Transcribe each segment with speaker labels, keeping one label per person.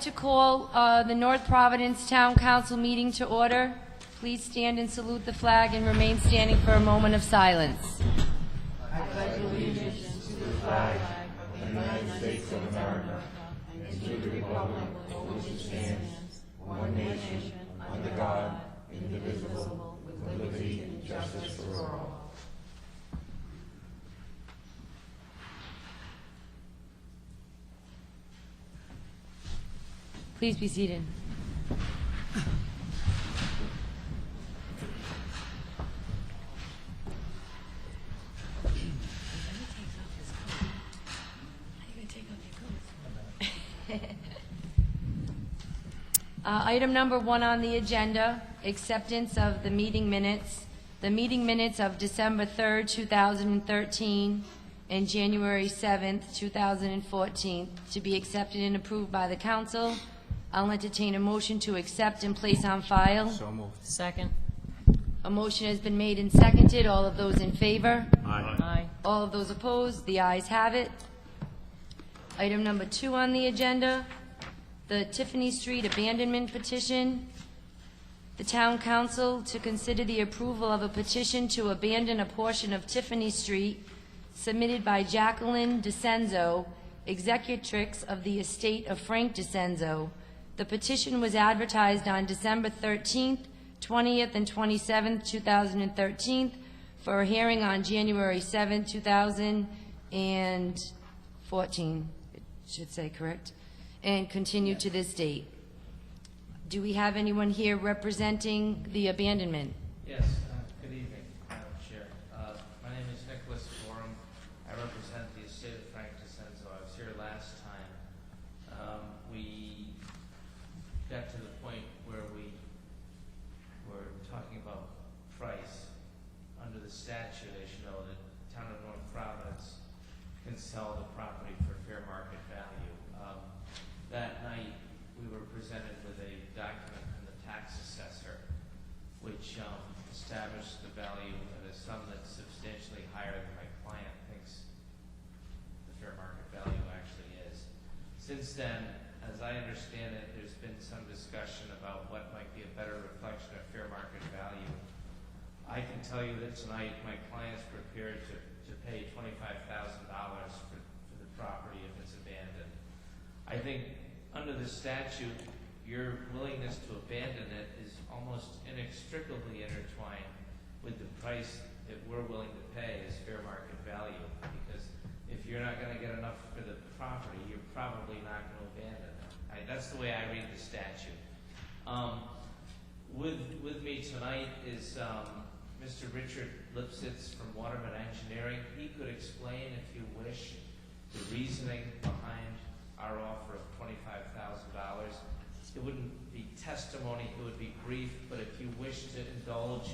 Speaker 1: to call the North Providence Town Council meeting to order. Please stand and salute the flag and remain standing for a moment of silence. Please be seated. Item number 1 on the agenda, acceptance of the meeting minutes. The meeting minutes of December 3rd, 2013 and January 7th, 2014 to be accepted and approved by the council. I'll entertain a motion to accept and place on file.
Speaker 2: So moved.
Speaker 3: Second.
Speaker 1: A motion has been made and seconded. All of those in favor?
Speaker 2: Aye.
Speaker 3: Aye.
Speaker 1: All of those opposed? The ayes have it. Item number 2 on the agenda, the Tiffany Street abandonment petition. The town council to consider the approval of a petition to abandon a portion of Tiffany Street submitted by Jacqueline DeCenzo, executrix of the estate of Frank DeCenzo. The petition was advertised on December 13th, 20th, and 27th, 2013, for a hearing on January 7th, 2014, it should say, correct? And continued to this date. Do we have anyone here representing the abandonment?
Speaker 4: Yes, good evening, Madam Chair. My name is Nicholas Forum. I represent the estate of Frank DeCenzo. I was here last time. We got to the point where we were talking about price. Under the statute, as you know, the town of North Providence can sell the property for fair market value. That night, we were presented with a document from the tax assessor, which established the value at a sum that's substantially higher than my client thinks the fair market value actually is. Since then, as I understand it, there's been some discussion about what might be a better reflection of fair market value. I can tell you that tonight my client's prepared to pay $25,000 for the property if it's abandoned. I think under the statute, your willingness to abandon it is almost inextricably intertwined with the price that we're willing to pay as fair market value. Because if you're not going to get enough for the property, you're probably not going to abandon it. That's the way I read the statute. With me tonight is Mr. Richard Lipsitz from Waterman Engineering. He could explain, if you wish, the reasoning behind our offer of $25,000. It wouldn't be testimony, it would be brief, but if you wish to indulge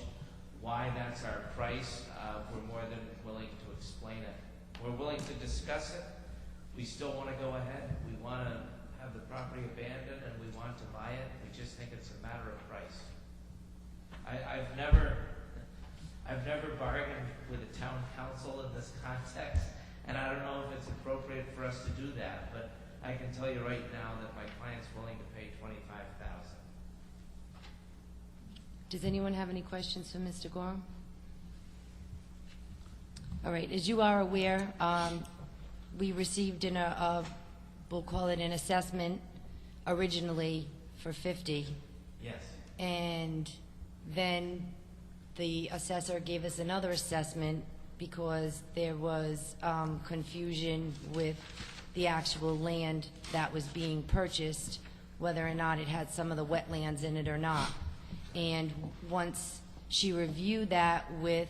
Speaker 4: why that's our price, we're more than willing to explain it. We're willing to discuss it. We still want to go ahead. We want to have the property abandoned and we want to buy it. We just think it's a matter of price. I've never bargained with a town council in this context, and I don't know if it's appropriate for us to do that, but I can tell you right now that my client's willing to pay $25,000.
Speaker 1: Does anyone have any questions for Mr. Gorham? All right, as you are aware, we received we'll call it an assessment originally for 50.
Speaker 4: Yes.
Speaker 1: And then the assessor gave us another assessment because there was confusion with the actual land that was being purchased, whether or not it had some of the wetlands in it or not. And once she reviewed that with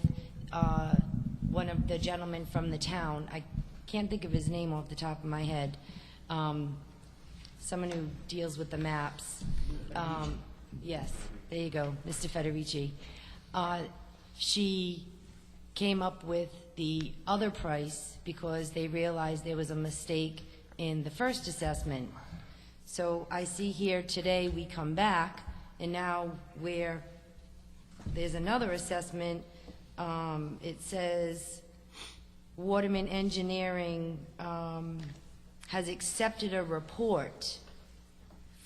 Speaker 1: one of the gentlemen from the town, I can't think of his name off the top of my head, someone who deals with the maps. Yes, there you go, Mr. Federici. She came up with the other price because they realized there was a mistake in the first assessment. So I see here today we come back, and now where there's another assessment, it says Waterman Engineering has accepted a report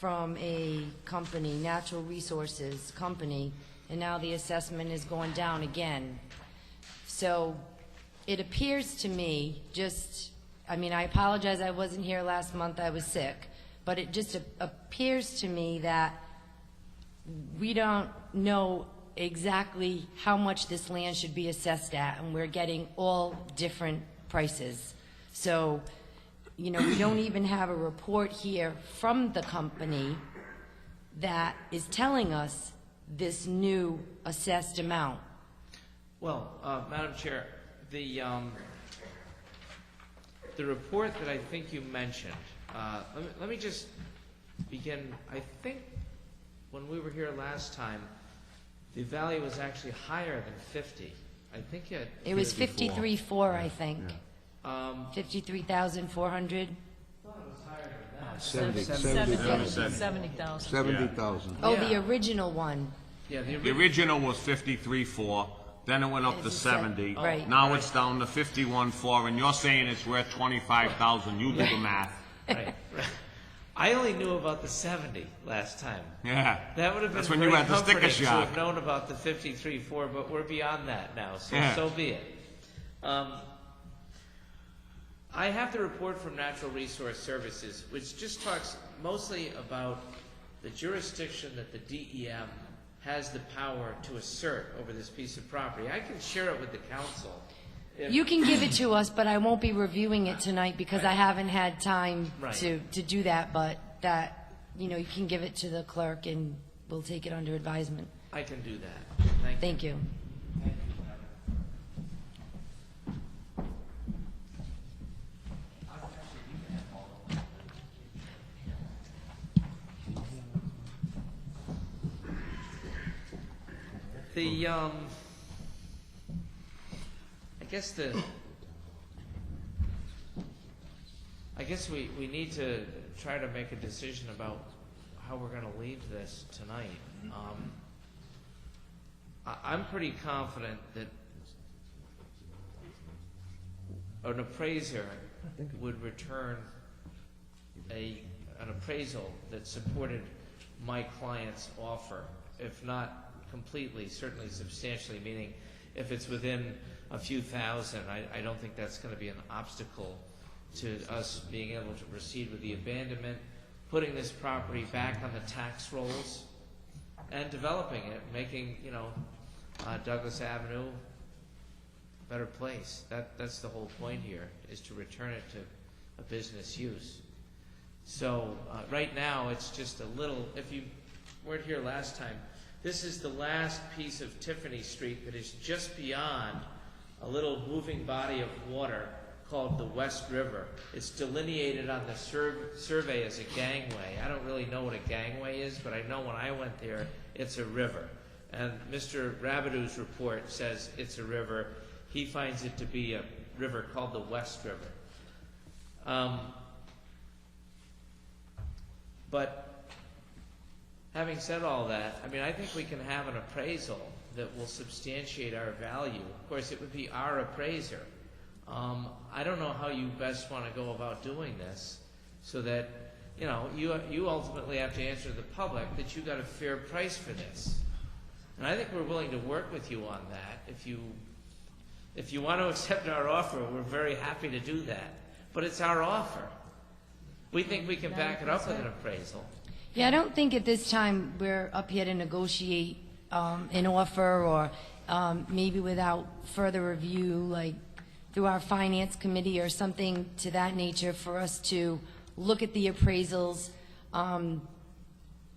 Speaker 1: from a company, Natural Resources Company, and now the assessment is going down again. So it appears to me, I mean, I apologize I wasn't here last month, I was sick, but it just appears to me that we don't know exactly how much this land should be assessed at, and we're getting all different prices. So, you know, we don't even have a report here from the company that is telling us this new assessed amount.
Speaker 4: Well, Madam Chair, the report that I think you mentioned, let me just begin. I think when we were here last time, the value was actually higher than 50. I think
Speaker 1: it was 53.4, I think. 53,400.
Speaker 4: I thought it was higher than that.
Speaker 2: 70,000.
Speaker 3: 70,000.
Speaker 1: Oh,
Speaker 4: Yeah.
Speaker 1: the original one.
Speaker 4: Yeah,
Speaker 2: The original was 53.4, then it went up to
Speaker 1: It's a
Speaker 2: 70.
Speaker 1: right.
Speaker 2: Now it's down to 51.4, and you're saying it's worth 25,000. You do the math.
Speaker 4: right. I only knew about the 70 last time.
Speaker 2: Yeah.
Speaker 4: That would have been
Speaker 2: That's when
Speaker 4: very
Speaker 2: you had the sticker
Speaker 4: comforting to
Speaker 2: shock.
Speaker 4: have known about the 53.4, but we're beyond that now, so
Speaker 2: Yeah.
Speaker 4: so be it. I have the report from Natural Resource Services, which just talks mostly about the jurisdiction that the DEM has the power to assert over this piece of property. I can share it with the council.
Speaker 1: You can give it to us, but I won't be reviewing it tonight because I haven't had time
Speaker 4: Right.
Speaker 1: to do that, but that, you know, you can give it to the clerk and we'll take it under advisement.
Speaker 4: I can do that. Thank you.
Speaker 1: Thank you.
Speaker 4: The, I guess we need to try to make a decision about how we're gonna leave this tonight. I'm pretty confident that an appraiser would return an appraisal that supported my client's offer, if not completely, certainly substantially, meaning if it's within a few thousand, I don't think that's going to be an obstacle to us being able to proceed with the abandonment, putting this property back on the tax rolls, and developing it, making, you know, Douglas Avenue a better place. That's the whole point here, is to return it to a business use. So right now, it's just a little, if you weren't here last time, this is the last piece of Tiffany Street that is just beyond a little moving body of water called the West River. It's delineated on the survey as a gangway. I don't really know what a gangway is, but I know when I went there, it's a river. And Mr. Rabidou's report says it's a river. He finds it to be a river called the West River. But having said all that, I mean, I think we can have an appraisal that will substantiate our value. Of course, it would be our appraiser. I don't know how you best want to go about doing this so that, you know, you ultimately have to answer to the public that you got a fair price for this. And I think we're willing to work with you on that. If you want to accept our offer, we're very happy to do that. But it's our offer. We think we can back it up with an appraisal.
Speaker 1: Yeah, I don't think at this time we're up here to negotiate an offer or maybe without further review, like through our finance committee or something to that nature for us to look at the appraisals.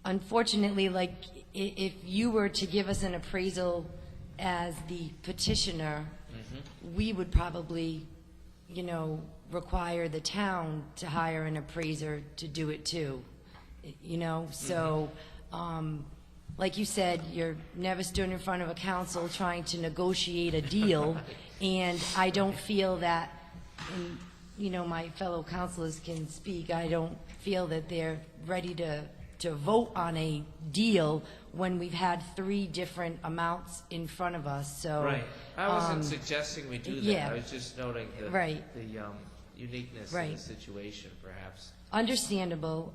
Speaker 1: Unfortunately, like if you were to give us an appraisal as the petitioner, we would probably, you know, require the town to hire an appraiser to do it too. You know, so like you said, you're never stood in front of a council trying to negotiate a deal, and I don't feel that, and, you know, my fellow councilors can speak, I don't feel that they're ready to vote on a deal when we've had 3 different amounts in front of us, so.
Speaker 4: Right. I wasn't suggesting we do that.
Speaker 1: yeah.
Speaker 4: I was just noting the,
Speaker 1: Right.
Speaker 4: uniqueness
Speaker 1: Right.
Speaker 4: of the situation, perhaps.
Speaker 1: Understandable.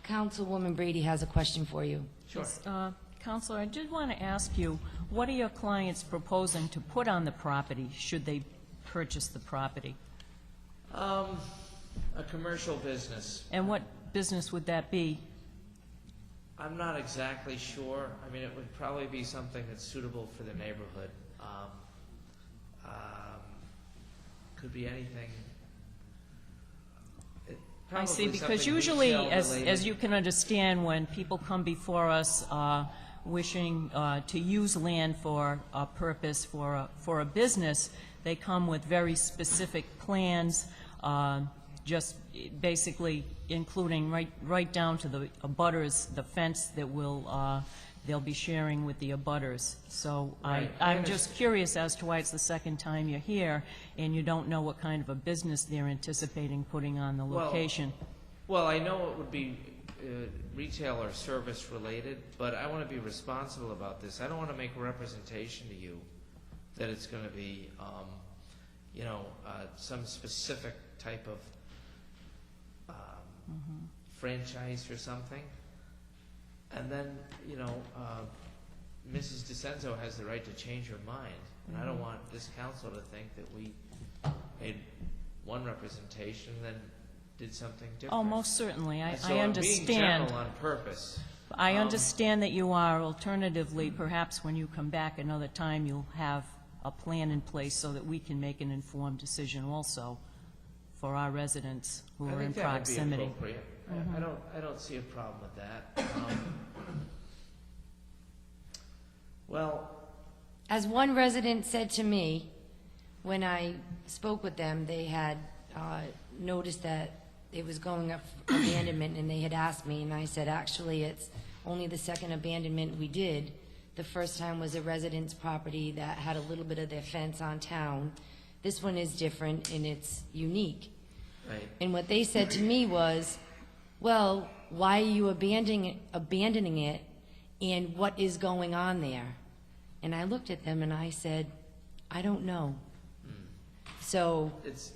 Speaker 1: Councilwoman Brady has a question for you.
Speaker 4: Sure.
Speaker 3: Yes, Counselor, I did want to ask you, what are your clients proposing to put on the property should they purchase the property?
Speaker 4: A commercial business.
Speaker 3: And what business would that be?
Speaker 4: I'm not exactly sure. I mean, it would probably be something that's suitable for the neighborhood. Could be anything.
Speaker 3: I see,
Speaker 4: Probably
Speaker 3: because
Speaker 4: something
Speaker 3: usually, as
Speaker 4: retail-related.
Speaker 3: you can understand, when people come before us wishing to use land for a purpose, for a business, they come with very specific plans, just basically including right down to the abutters, the fence that they'll be sharing with the abutters. So
Speaker 4: Right.
Speaker 3: I'm just curious as to why it's the second time you're here, and you don't know what kind of a business they're anticipating putting on the
Speaker 4: Well,
Speaker 3: location.
Speaker 4: Well, I know it would be retail or service related, but I want to be responsible about this. I don't want to make a representation to you that it's going to be, some specific type of franchise or something. And then, Mrs. DeCenzo has the right to change her mind. And I don't want this council to think that we made one representation and then did something different.
Speaker 3: Oh, most certainly, I
Speaker 4: And so I'm being
Speaker 3: understand.
Speaker 4: general on purpose.
Speaker 3: I understand that you are. Alternatively, perhaps when you come back another time, you'll have a plan in place so that we can make an informed decision also for our residents who are in proximity.
Speaker 4: I think that would be appropriate. I don't see a problem with that. Well,
Speaker 1: As one resident said to me, when I spoke with them, they had noticed that it was going up for abandonment, and they had asked me, and I said, actually, it's only the second abandonment we did. The first time was a resident's property that had a little bit of their fence on town. This one is different, and it's unique.
Speaker 4: right.
Speaker 1: And what they said to me was, well, why are you abandoning it, and what is going on there? And I looked at them and I said, I don't know. So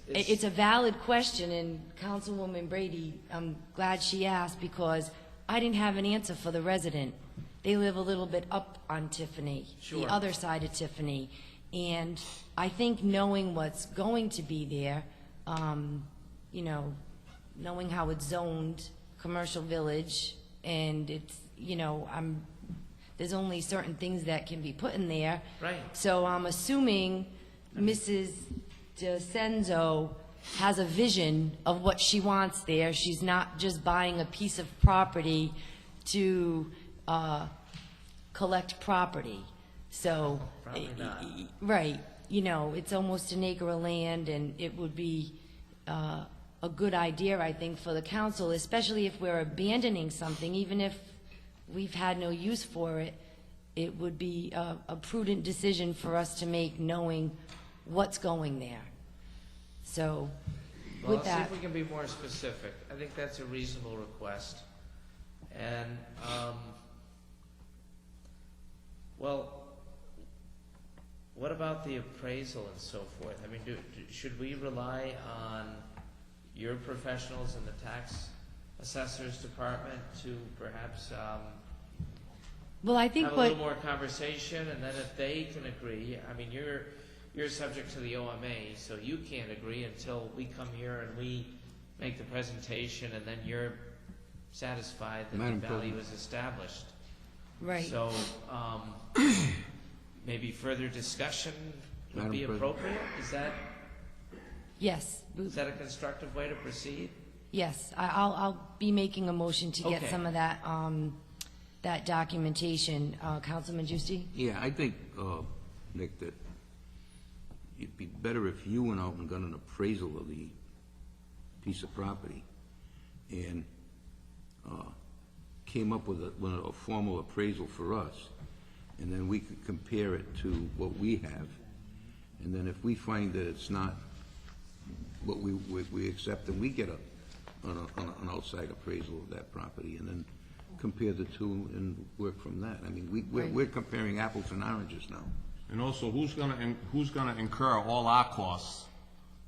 Speaker 1: it's a valid question, and Councilwoman Brady, I'm glad she asked, because I didn't have an answer for the resident. They live a little bit up on Tiffany, the
Speaker 4: Sure.
Speaker 1: other side of Tiffany. And I think knowing what's going to be there, knowing how it's zoned, commercial village, and it's, there's only certain things that can be put in there.
Speaker 4: Right.
Speaker 1: So I'm assuming Mrs. DeCenzo has a vision of what she wants there. She's not just buying a piece of property to collect property. So,
Speaker 4: Probably not.
Speaker 1: right, it's almost an acre of land, and it would be a good idea, I think, for the council, especially if we're abandoning something, even if we've had no use for it. It would be a prudent decision for us to make, knowing what's going there. So,
Speaker 4: Well,
Speaker 1: with
Speaker 4: let's see
Speaker 1: that,
Speaker 4: if we can be more specific. I think that's a reasonable request. And, what about the appraisal and so forth? I mean, should we rely on your professionals in the tax assessor's department to perhaps
Speaker 1: well, I think
Speaker 4: have a
Speaker 1: what,
Speaker 4: little more conversation, and then if they can agree, I mean, you're subject to the OMA, so you can't agree until we come here and we make the presentation, and then you're satisfied that
Speaker 5: Madam
Speaker 4: the value
Speaker 5: President.
Speaker 4: is established.
Speaker 1: right,
Speaker 4: So, maybe further discussion would
Speaker 5: Madam
Speaker 4: be
Speaker 5: President.
Speaker 4: appropriate?
Speaker 1: yes,
Speaker 4: Is that a constructive way to proceed?
Speaker 1: yes. I'll be making a motion to get
Speaker 4: Okay.
Speaker 1: some of that, that documentation. Councilman Juicy?
Speaker 5: Yeah, I think, Nick, that it'd be better if you went out and got an appraisal of the piece of property and came up with a formal appraisal for us, and then we could compare it to what we have. And then if we find that it's not what we accept, then we get an outside appraisal of that property, and then compare the two and work from that. I mean, we're comparing apples and oranges now.
Speaker 2: And also, who's gonna incur all our costs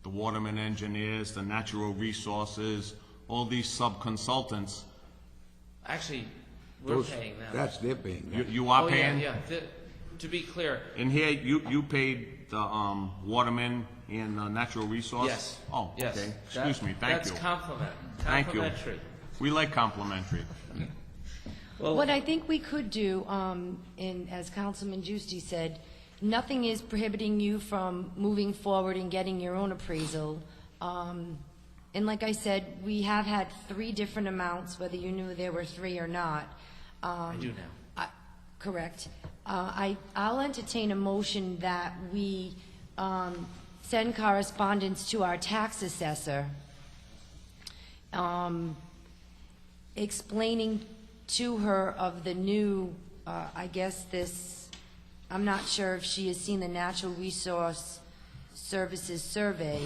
Speaker 2: the Waterman Engineers, the Natural Resources, all these sub-consultants,
Speaker 4: Actually, we're paying them.
Speaker 5: That's, they're paying that.
Speaker 2: you are
Speaker 4: Oh, yeah,
Speaker 2: paying?
Speaker 4: yeah. To be clear,
Speaker 2: In here, you paid the, Waterman and Natural Resource?
Speaker 4: yes.
Speaker 2: Oh,
Speaker 4: Yes.
Speaker 2: okay. Excuse me, thank you.
Speaker 4: That's compliment.
Speaker 2: Thank you.
Speaker 4: Complimentary.
Speaker 2: We like complimentary.
Speaker 1: What I think we could do, and as Councilman Juicy said, nothing is prohibiting you from moving forward and getting your own appraisal. And like I said, we have had 3 different amounts, whether you knew there were 3 or not.
Speaker 4: I do now.
Speaker 1: Correct. I'll entertain a motion that we send correspondence to our tax assessor explaining to her of the new, I guess this, I'm not sure if she has seen the Natural Resource Services survey.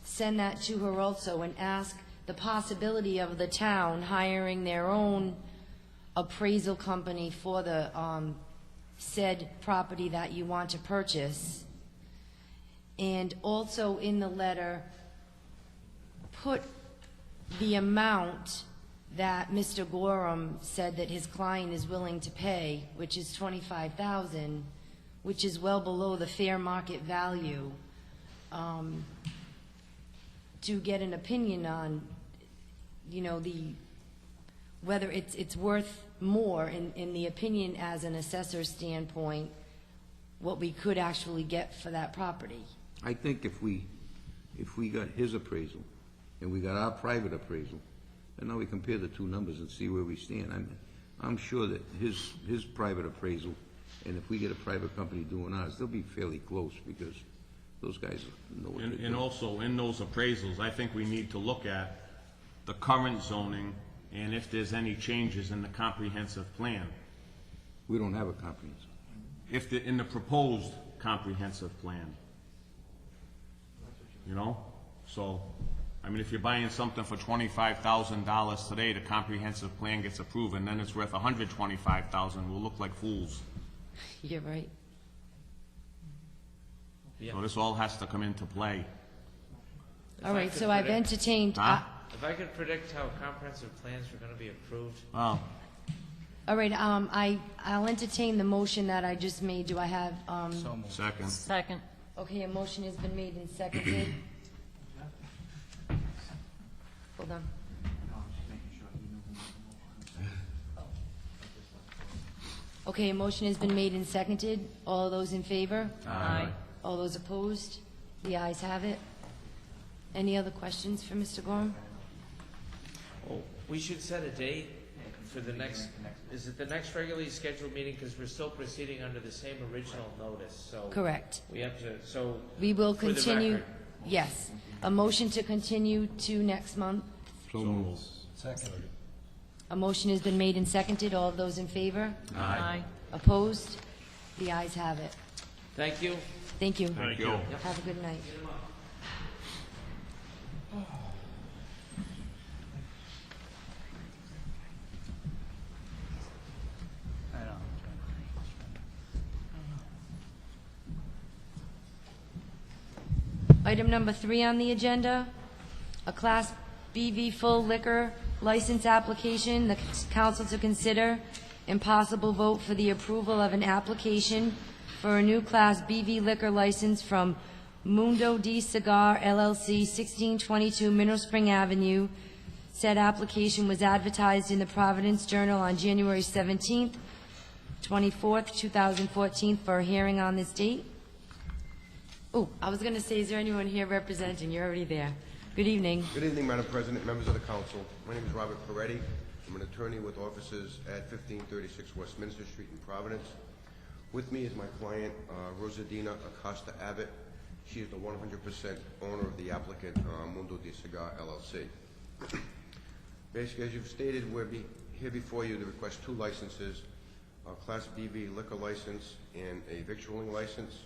Speaker 1: Send that to her also and ask the possibility of the town hiring their own appraisal company for the said property that you want to purchase. And also in the letter, put the amount that Mr. Gorham said that his client is willing to pay, which is $25,000, which is well below the fair market value, to get an opinion on, you know, whether it's worth more in the opinion as an assessor's standpoint, what we could actually get for that property.
Speaker 5: I think if we got his appraisal and we got our private appraisal, and now we compare the 2 numbers and see where we stand. I'm sure that his private appraisal, and if we get a private company doing ours, they'll be fairly close because those guys know what they're doing.
Speaker 2: And also, in those appraisals, I think we need to look at the current zoning and if there's any changes in the comprehensive plan.
Speaker 5: We don't have a comprehensive.
Speaker 2: In the proposed comprehensive plan. You know? So, I mean, if you're buying something for $25,000 today, the comprehensive plan gets approved, and then it's worth $125,000, we'll look like fools.
Speaker 1: You're right.
Speaker 2: So this all has to come into play.
Speaker 1: All right, so I've entertained,
Speaker 2: Huh?
Speaker 4: If I could predict how comprehensive plans were gonna be approved,
Speaker 2: Oh,
Speaker 1: all right, I'll entertain the motion that I just made. Do I have,
Speaker 2: second.
Speaker 3: Second.
Speaker 1: okay, a motion has been made and seconded. Hold on. Okay, a motion has been made and seconded. All those in favor?
Speaker 3: Aye.
Speaker 1: All those opposed? The ayes have it. Any other questions for Mr. Gorham?
Speaker 4: we should set a date for the next, is it the next regularly scheduled meeting? Because we're still proceeding under the same original notice, so.
Speaker 1: Correct.
Speaker 4: We have to, so.
Speaker 1: We will
Speaker 4: for the
Speaker 1: continue,
Speaker 4: record,
Speaker 1: yes. A motion to continue to next month.
Speaker 5: So moved.
Speaker 1: A motion has been made and seconded. All of those in favor?
Speaker 3: Aye.
Speaker 1: Opposed? The ayes have it.
Speaker 4: Thank you.
Speaker 1: Thank you.
Speaker 2: Thank you.
Speaker 1: Have a good night. Item number 3 on the agenda, a Class BV full liquor license application, the council to consider and possible vote for the approval of an application for a new Class BV liquor license from Mundo de Cigar LLC, 1622 Mineral Spring Avenue. Said application was advertised in the Providence Journal on January 17th, 24th, 2014, for a hearing on this date. Oh, I was going to say, is there anyone here representing? You're already there. Good evening.
Speaker 6: Good evening, Madam President, members of the council. My name is Robert Peretti. I'm an attorney with offices at 1536 Westminster Street in Providence. With me is my client, Rosadina Acosta Abbott. She is the 100% owner of the applicant, Mundo de Cigar LLC. Basically, as you've stated, we're here before you to request 2 licenses, a Class BV liquor license and a victualling license.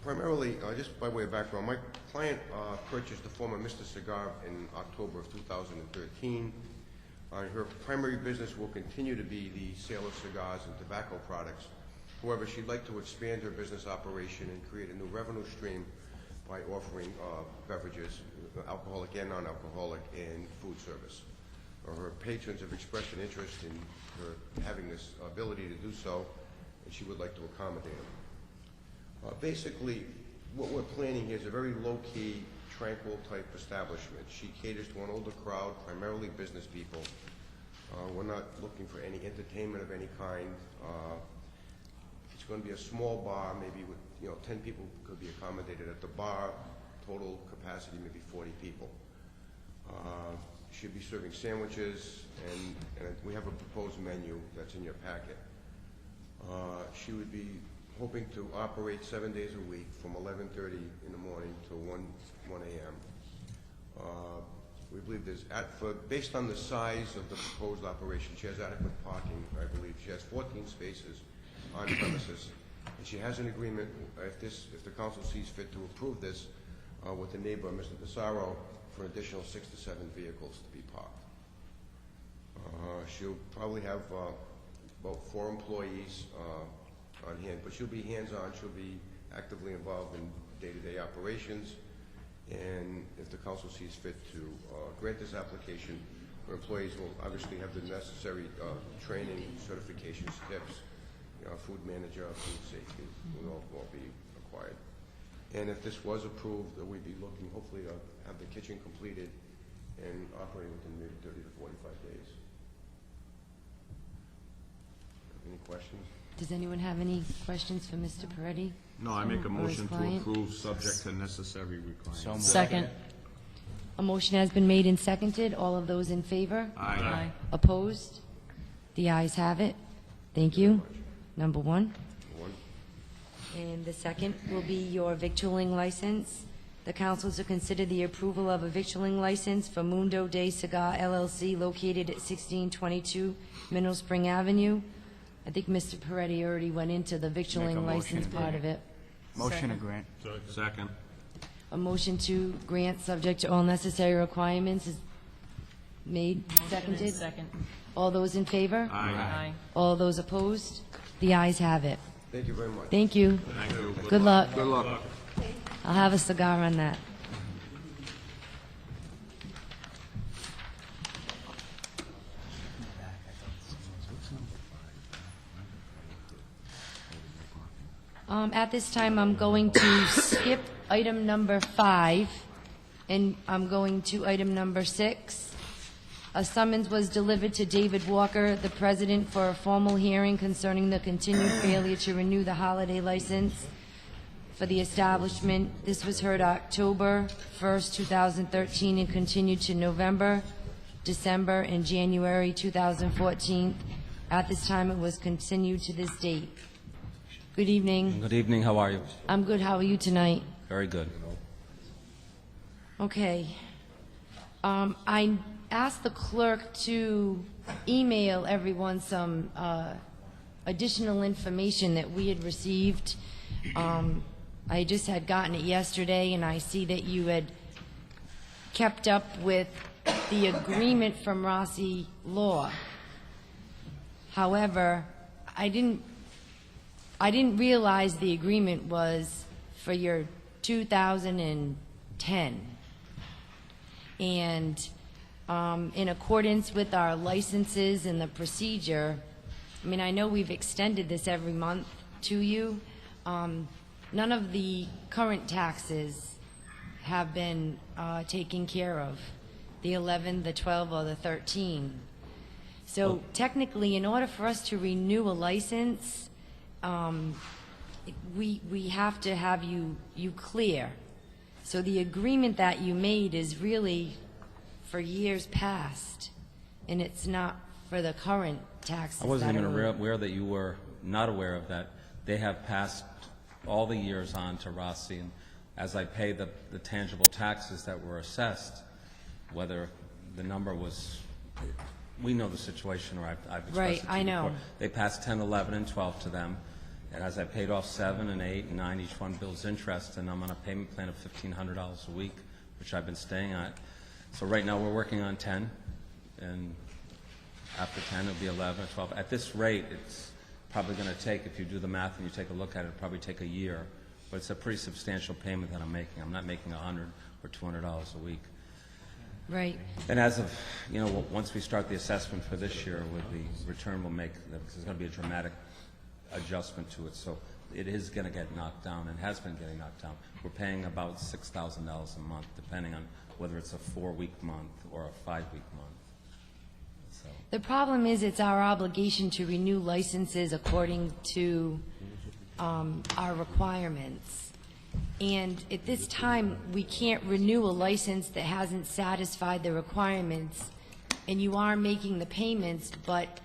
Speaker 6: Primarily, just by way of background, my client purchased the former Mr. Cigar in October of 2013. Her primary business will continue to be the sale of cigars and tobacco products. However, she'd like to expand her business operation and create a new revenue stream by offering beverages, alcoholic and non-alcoholic, and food service. Her patrons have expressed an interest in her having this ability to do so, and she would like to accommodate them. Basically, what we're planning here is a very low-key, tranquil type establishment. She caters to an older crowd, primarily business people. We're not looking for any entertainment of any kind. It's going to be a small bar, maybe with 10 people could be accommodated at the bar. Total capacity maybe 40 people. She'll be serving sandwiches, and we have a proposed menu that's in your packet. She would be hoping to operate 7 days a week from 11:30 in the morning to 1 a.m. We believe based on the size of the proposed operation, she has adequate parking, I believe. She has 14 spaces on premises. And she has an agreement, if the council sees fit to approve this, with the neighbor, Mr. Pissarro, for an additional 6 to 7 vehicles to be parked. She'll probably have about 4 employees on hand, but she'll be hands-on. She'll be actively involved in day-to-day operations. And if the council sees fit to grant this application, her employees will obviously have the necessary training, certifications, tips, food manager, food safety will all be required. And if this was approved, we'd be looking hopefully to have the kitchen completed and operating within maybe 30 to 45 days. Any questions?
Speaker 1: Does anyone have any questions for Mr. Peretti?
Speaker 2: No, I make a
Speaker 1: Or his
Speaker 2: motion to
Speaker 1: client?
Speaker 2: approve, subject to necessary requirements.
Speaker 3: Second.
Speaker 1: A motion has been made and seconded. All of those in favor?
Speaker 2: Aye.
Speaker 1: Opposed? The ayes have it. Thank you. Number one.
Speaker 6: One.
Speaker 1: And the second will be your victualling license. The council to consider the approval of a victualling license for Mundo de Cigar LLC located at 1622 Mineral Spring Avenue. I think Mr. Peretti already went into the victualling license part of it.
Speaker 7: Motion to grant.
Speaker 2: Second.
Speaker 1: A motion to grant subject to all necessary requirements is made, seconded.
Speaker 3: Second.
Speaker 1: All those in favor?
Speaker 3: Aye.
Speaker 1: All those opposed? The ayes have it.
Speaker 6: Thank you very much.
Speaker 1: Thank you.
Speaker 2: Thank you.
Speaker 1: Good luck.
Speaker 5: Good luck.
Speaker 1: I'll have a cigar on that. At this time, I'm going to skip item number 5, and I'm going to item number 6. A summons was delivered to David Walker, the president, for a formal hearing concerning the continued failure to renew the holiday license for the establishment. This was heard October 1st, 2013, and continued to November, December, and January 2014. At this time, it was continued to this date. Good evening.
Speaker 8: Good evening, how are you?
Speaker 1: I'm good. How are you tonight?
Speaker 8: Very good.
Speaker 1: Okay. I asked the clerk to email everyone some additional information that we had received. I just had gotten it yesterday, and I see that you had kept up with the agreement from Rossi Law. However, I didn't realize the agreement was for your 2010. And in accordance with our licenses and the procedure, I mean, I know we've extended this every month to you. None of the current taxes have been taken care of, the 11, the 12, or the 13. So technically, in order for us to renew a license, we have to have you clear. So the agreement that you made is really for years past, and it's not for the current taxes.
Speaker 8: I wasn't
Speaker 1: that
Speaker 8: even
Speaker 1: are-
Speaker 8: aware that you were not aware of that. They have passed all the years on to Rossi, and as I pay the tangible taxes that were assessed, whether the number was, we know the situation, or I've expressed
Speaker 1: Right,
Speaker 8: it to
Speaker 1: I
Speaker 8: you
Speaker 1: know.
Speaker 8: before. They passed 10, 11, and 12 to them, and as I paid off 7 and 8 and 9, each one builds interest, and I'm on a payment plan of $1,500 a week, which I've been staying at. So right now, we're working on 10, and after 10, it'll be 11 or 12. At this rate, it's probably going to take, if you do the math and you take a look at it, it'll probably take a year but it's a pretty substantial payment that I'm making. I'm not making $100 or $200 a week.
Speaker 1: Right.
Speaker 8: And as of, once we start the assessment for this year with the return we'll make, because there's going to be a dramatic adjustment to it, so it is going to get knocked down and has been getting knocked down. We're paying about $6,000 a month, depending on whether it's a 4-week month or a 5-week month. So,
Speaker 1: The problem is it's our obligation to renew licenses according to our requirements. And at this time, we can't renew a license that hasn't satisfied the requirements, and you are making the payments, but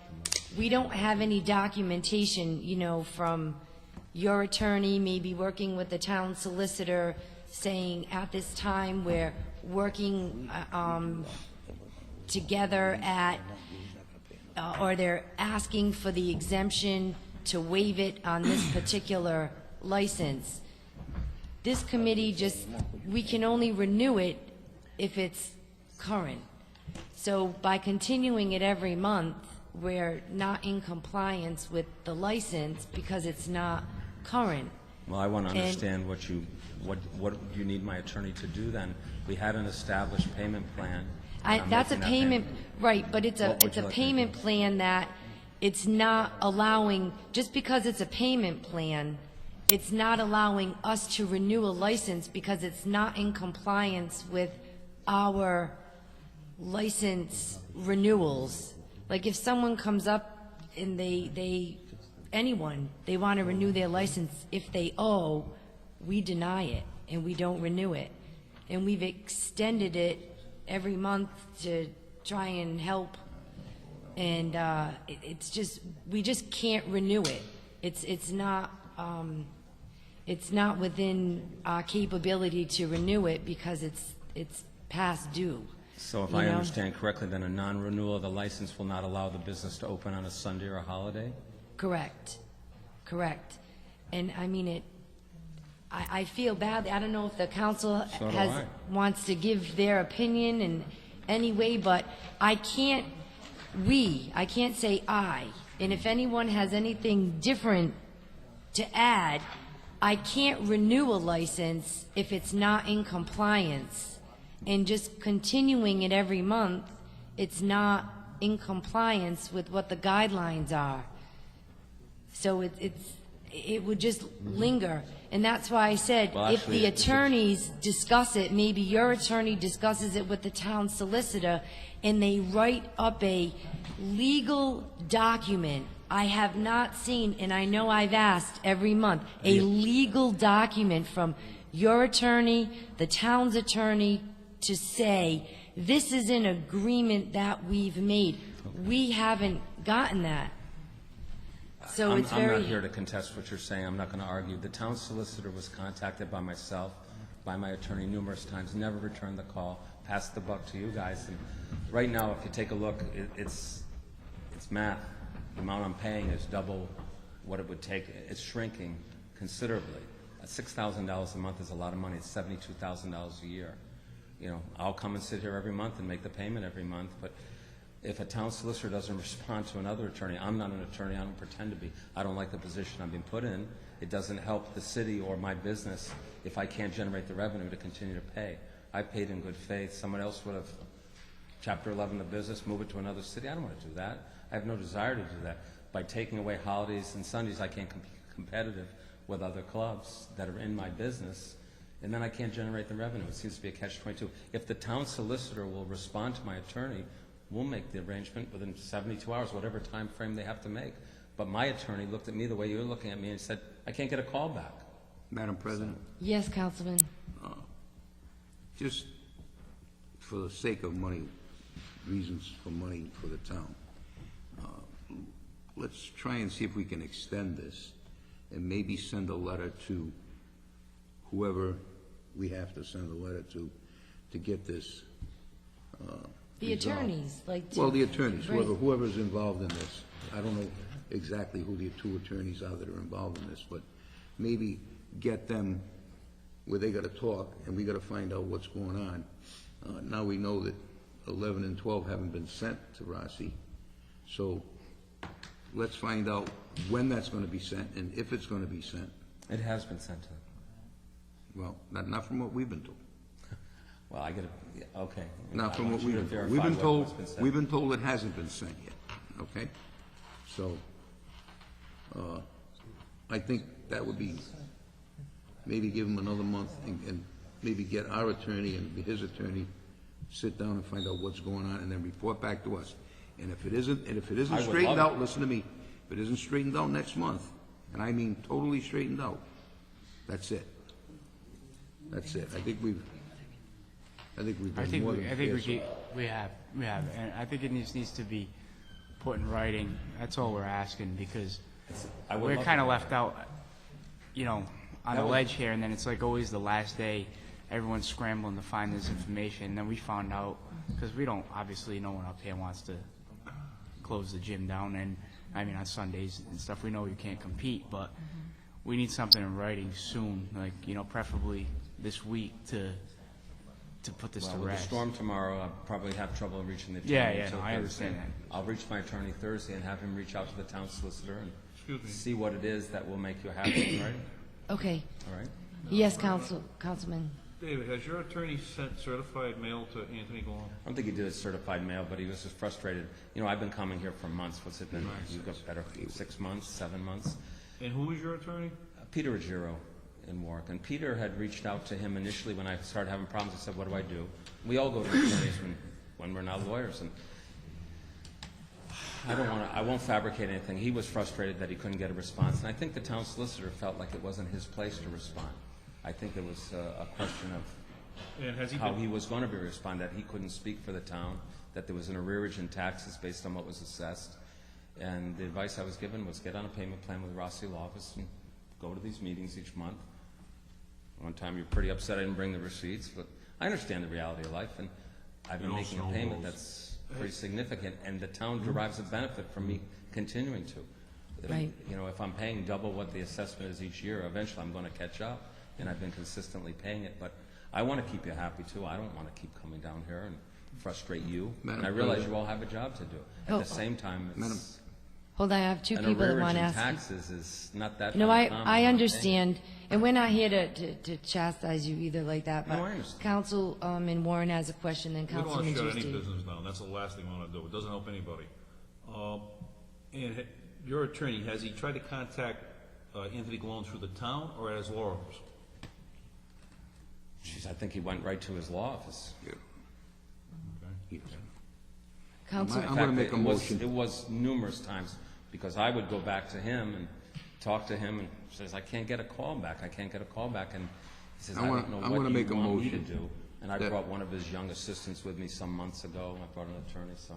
Speaker 1: we don't have any documentation, from your attorney, maybe working with the town solicitor, saying at this time we're working together at, or they're asking for the exemption to waive it on this particular license. This committee we can only renew it if it's current. So by continuing it every month, we're not in compliance with the license because it's not current.
Speaker 8: well, I want to understand what you need my attorney to do then. We had an established payment plan. and I'm
Speaker 1: That's a
Speaker 8: making that
Speaker 1: payment, right, but it's
Speaker 8: What would
Speaker 1: a
Speaker 8: you like me to
Speaker 1: payment
Speaker 8: do?
Speaker 1: plan that it's not allowing, just because it's a payment plan, it's not allowing us to renew a license because it's not in compliance with our license renewals. Like if someone comes up and they want to renew their license, if they owe, we deny it and we don't renew it. And we've extended it every month to try and help. And it's just, we just can't renew it. It's not within our capability to renew it because it's past due.
Speaker 8: So if
Speaker 1: you
Speaker 8: I
Speaker 1: know?
Speaker 8: understand correctly, then a non-renewal of the license will not allow the business to open on a Sunday or a holiday?
Speaker 1: Correct. And I mean, I feel badly. I don't know if the council
Speaker 8: So do I.
Speaker 1: wants to give their opinion in any way, but I can't say I. And if anyone has anything different to add, I can't renew a license if it's not in compliance. And just continuing it every month, it's not in compliance with what the guidelines are. So it would just linger. And that's why I said,
Speaker 8: Well,
Speaker 1: if
Speaker 8: actually,
Speaker 1: the
Speaker 8: if it's-
Speaker 1: attorneys discuss it, maybe your attorney discusses it with the town solicitor, and they write up a legal document. I have not seen, and I know I've asked every month, a legal document from your attorney, the town's attorney, to say, this is an agreement that we've made. We haven't gotten that. So it's
Speaker 8: I'm
Speaker 1: very...
Speaker 8: not here to contest what you're saying. I'm not going to argue. The town solicitor was contacted by myself, by my attorney numerous times, never returned the call, passed the buck to you guys. And right now, if you take a look, it's math. The amount I'm paying is double what it would take. It's shrinking considerably. $6,000 a month is a lot of money. It's $72,000 a year. I'll come and sit here every month and make the payment every month, but if a town solicitor doesn't respond to another attorney, I'm not an attorney, I don't pretend to be. I don't like the position I've been put in. It doesn't help the city or my business if I can't generate the revenue to continue to pay. I paid in good faith. Someone else would have Chapter 11 the business, move it to another city. I don't want to do that. I have no desire to do that. By taking away holidays and Sundays, I can't be competitive with other clubs that are in my business, and then I can't generate the revenue. It seems to be a catch-22. If the town solicitor will respond to my attorney, we'll make the arrangement within 72 hours, whatever time frame they have to make. But my attorney looked at me the way you're looking at me and said, I can't get a call back.
Speaker 5: Madam President,
Speaker 1: Yes, Councilman.
Speaker 5: just for the sake of money, reasons for money for the town, let's try and see if we can extend this and maybe send a letter to whoever we have to send a letter to get this
Speaker 1: The
Speaker 5: resolved.
Speaker 1: attorneys, like...
Speaker 5: Well, the attorneys,
Speaker 1: Right.
Speaker 5: whoever's involved in this. I don't know exactly who the two attorneys are that are involved in this, but maybe get them where they gotta talk, and we gotta find out what's going on. Now we know that 11 and 12 haven't been sent to Rossi, so let's find out when that's gonna be sent and if it's gonna be sent.
Speaker 8: It has been sent to them.
Speaker 5: Well, not from what we've been told.
Speaker 8: Well, I gotta, yeah, okay.
Speaker 5: Not
Speaker 8: I
Speaker 5: from what
Speaker 8: want you
Speaker 5: we've
Speaker 8: to
Speaker 5: been told.
Speaker 8: verify what's been said.
Speaker 5: We've been told it hasn't been sent yet, okay? So, I think that would be, maybe give him another month and maybe get our attorney and his attorney, sit down and find out what's going on, and then report back to us. And if it isn't
Speaker 8: I would
Speaker 5: straightened
Speaker 8: love
Speaker 5: out, listen to me, if it isn't straightened out next month, and I mean totally straightened out, that's it. That's it. I think we've been more than fair.
Speaker 7: We have, and I think it needs to be put in writing. That's all we're asking, because
Speaker 8: I would
Speaker 7: we're
Speaker 8: love
Speaker 7: kind of
Speaker 8: to-
Speaker 7: left out, on
Speaker 8: That
Speaker 7: the
Speaker 8: would-
Speaker 7: ledge here, and then it's like always the last day, everyone's scrambling to find this information, and then we found out, because we don't, obviously, no one up here wants to close the gym down, and, I mean, on Sundays and stuff, we know you can't compete, but we need something in writing soon, like, preferably this week to put this to
Speaker 8: Well, with the
Speaker 7: rest.
Speaker 8: storm tomorrow, I'll probably have trouble reaching the attorney.
Speaker 7: Yeah,
Speaker 8: until
Speaker 7: no, I
Speaker 8: Thursday.
Speaker 7: understand that.
Speaker 8: I'll reach my attorney Thursday and have him reach out to the town solicitor and see what it is that will make you happy, right?
Speaker 1: Okay.
Speaker 8: All right?
Speaker 1: Yes, Councilman.
Speaker 9: David, has your attorney sent certified mail to Anthony Golon?
Speaker 8: I don't think he did it certified mail, but he was just frustrated. I've been coming here for months. What's it been? You've got better, 6 months, 7 months?
Speaker 9: And who is your attorney?
Speaker 8: Peter Ruggiero in Warwick. And Peter had reached out to him initially when I started having problems. I said, what do I do? We all go to attorneys when we're not lawyers. And I won't fabricate anything. He was frustrated that he couldn't get a response. And I think the town solicitor felt like it wasn't his place to respond. I think it was a question of
Speaker 9: And has he
Speaker 8: how
Speaker 9: been,
Speaker 8: he was going to be responded, that he couldn't speak for the town, that there was an arrearage in taxes based on what was assessed. And the advice I was given was get on a payment plan with Rossi Law Office and go to these meetings each month. One time you're pretty upset I didn't bring the receipts, but I understand the reality of life, and I've been
Speaker 2: It all
Speaker 8: making a payment
Speaker 2: snowballs.
Speaker 8: that's pretty significant, and the town derives a benefit from me continuing to.
Speaker 1: Right.
Speaker 8: If I'm paying double what the assessment is each year, eventually I'm going to catch up, and I've been consistently paying it, but I want to keep you happy too. I don't want to keep coming down here and frustrate you,
Speaker 5: Madam
Speaker 8: and I realize
Speaker 5: President.
Speaker 8: you all have a job to do. At
Speaker 1: Oh.
Speaker 8: the same time,
Speaker 5: Madam-
Speaker 8: it's,
Speaker 1: Hold on, I have two
Speaker 8: an
Speaker 1: people that want
Speaker 8: arrearage
Speaker 1: to
Speaker 8: in
Speaker 1: ask.
Speaker 8: taxes is not that
Speaker 1: No,
Speaker 8: uncommon.
Speaker 1: I understand, and we're not here to chastise you either like that,
Speaker 8: No, I
Speaker 1: but
Speaker 8: understand.
Speaker 1: Councilman Warren has a question, then
Speaker 9: we don't want
Speaker 1: Councilman
Speaker 9: to shut any
Speaker 1: Juicy.
Speaker 9: business down. That's the last thing we want to do. It doesn't help anybody. And your attorney, has he tried to contact Anthony Golon through the town or at his law office?
Speaker 8: Jeez, I think he went right to his law office.
Speaker 5: Yes.
Speaker 1: Council,
Speaker 5: I'm
Speaker 8: In
Speaker 5: gonna
Speaker 8: fact,
Speaker 5: make a motion.
Speaker 8: It was numerous times, because I would go back to him and talk to him, and says, I can't get a call back, and he says, I don't know
Speaker 5: I'm
Speaker 8: what
Speaker 5: gonna
Speaker 8: you
Speaker 5: make a
Speaker 8: want me to
Speaker 5: motion
Speaker 8: do. And I
Speaker 5: that-
Speaker 8: brought one of his young assistants with me some months ago, I brought an attorney, so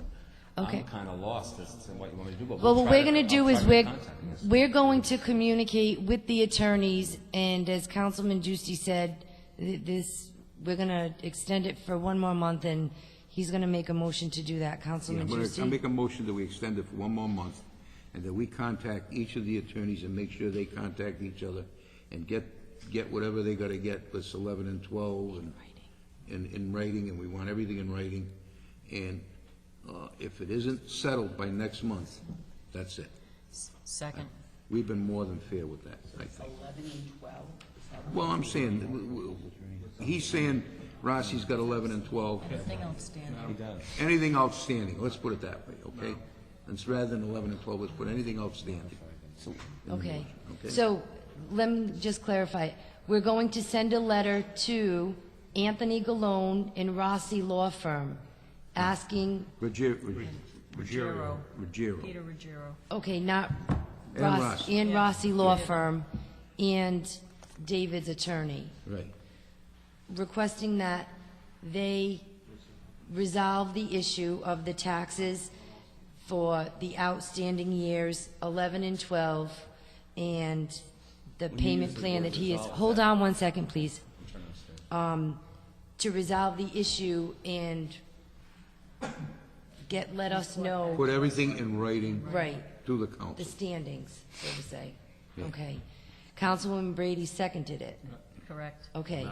Speaker 1: Okay.
Speaker 8: I'm kind of lost as to what you want me to do, but
Speaker 1: well,
Speaker 8: we'll
Speaker 1: what
Speaker 8: try
Speaker 1: we're going to
Speaker 8: I'll
Speaker 1: do
Speaker 8: try
Speaker 1: is
Speaker 8: to
Speaker 1: we're
Speaker 8: contact him, yes.
Speaker 1: going to communicate with the attorneys, and as Councilman Juicy said, we're going to extend it for one more month, and he's going to make a motion to do that. Councilman
Speaker 5: I'll
Speaker 1: Juicy?
Speaker 5: make a motion that we extend it for one more month, and that we contact each of the attorneys and make sure they contact each other and get whatever they gotta get, let's 11 and 12, and in writing, and we want everything in writing. And if it isn't settled by next month, that's it.
Speaker 3: Second.
Speaker 5: We've been more than fair with that, I think. 11 and 12? Well, I'm saying, he's saying Rossi's got 11 and 12.
Speaker 3: Anything outstanding?
Speaker 8: He does.
Speaker 5: Anything outstanding, let's put it that way, okay? And rather than 11 and 12, let's put anything outstanding.
Speaker 1: Okay.
Speaker 5: Okay.
Speaker 1: So, let me just clarify. We're going to send a letter to Anthony Galone and Rossi Law Firm asking,
Speaker 3: Ruggiero.
Speaker 5: Ruggiero.
Speaker 3: Peter Ruggiero.
Speaker 1: okay, not
Speaker 5: And
Speaker 1: Ross,
Speaker 5: Rossi.
Speaker 1: and Rossi Law Firm, and David's attorney,
Speaker 5: Right.
Speaker 1: requesting that they resolve the issue of the taxes for the outstanding years 11 and 12, and the payment plan that he is, hold on one second, please. To resolve the issue and let us know,
Speaker 5: Put everything in writing
Speaker 1: right,
Speaker 5: to the
Speaker 1: the
Speaker 5: council.
Speaker 1: standings, so to say. Okay. Councilwoman Brady seconded it.
Speaker 3: Correct.
Speaker 1: Okay.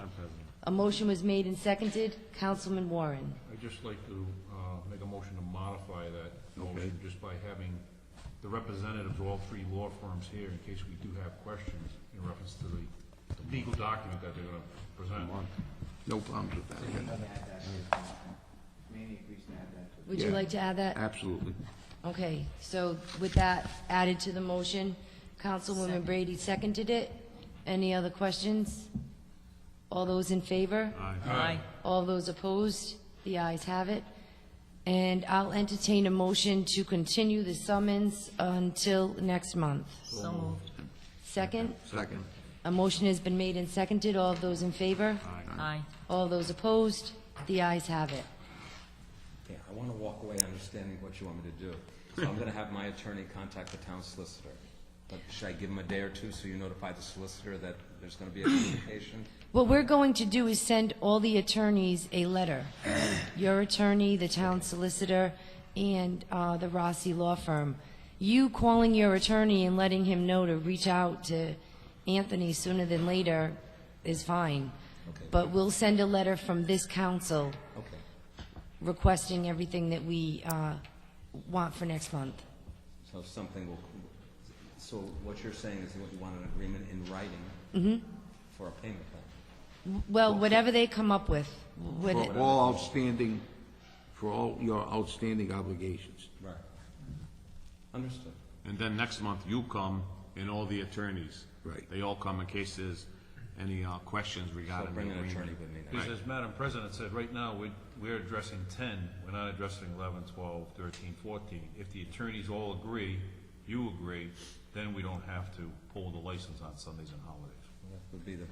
Speaker 1: A motion was made and seconded. Councilman Warren.
Speaker 9: I'd just like to make a motion to modify that motion just by having the representatives of all three law firms here in case we do have questions in reference to the legal document that they're gonna present.
Speaker 5: No problems with that.
Speaker 1: Would you
Speaker 5: Yeah.
Speaker 1: like to add that?
Speaker 5: Absolutely.
Speaker 1: Okay, so with that added to the motion, Councilwoman Brady seconded it. Any other questions? All those in favor?
Speaker 3: Aye.
Speaker 1: All those opposed? The ayes have it. And I'll entertain a motion to continue the summons until next month.
Speaker 3: So moved.
Speaker 1: Second?
Speaker 5: Second.
Speaker 1: A motion has been made and seconded. All of those in favor?
Speaker 3: Aye.
Speaker 1: All those opposed? The ayes have it.
Speaker 8: Yeah, I want to walk away understanding what you want me to do. So I'm going to have my attorney contact the town solicitor. But should I give him a day or two so you notify the solicitor that there's going to be a communication?
Speaker 1: What we're going to do is send all the attorneys a letter. Your attorney, the town solicitor, and the Rossi Law Firm. You calling your attorney and letting him know to reach out to Anthony sooner than later is fine.
Speaker 8: Okay.
Speaker 1: But we'll send a letter from this council
Speaker 8: Okay.
Speaker 1: requesting everything that we want for next month.
Speaker 8: So something will, so what you're saying is what you want an agreement in writing for a payment plan?
Speaker 1: Well, whatever they come up with.
Speaker 5: For all outstanding, for all your outstanding obligations.
Speaker 8: Right. Understood.
Speaker 2: And then next month, you come and all the attorneys.
Speaker 5: Right.
Speaker 2: They all come in case there's any questions
Speaker 8: So
Speaker 2: regarding the
Speaker 8: bring an
Speaker 2: agreement.
Speaker 8: attorney with me.
Speaker 9: Because as Madam President said, right now, we're addressing 10, we're not addressing 11, 12, 13, 14. If the attorneys all agree, you agree, then we don't have to pull the license on Sundays and holidays.
Speaker 8: That would be the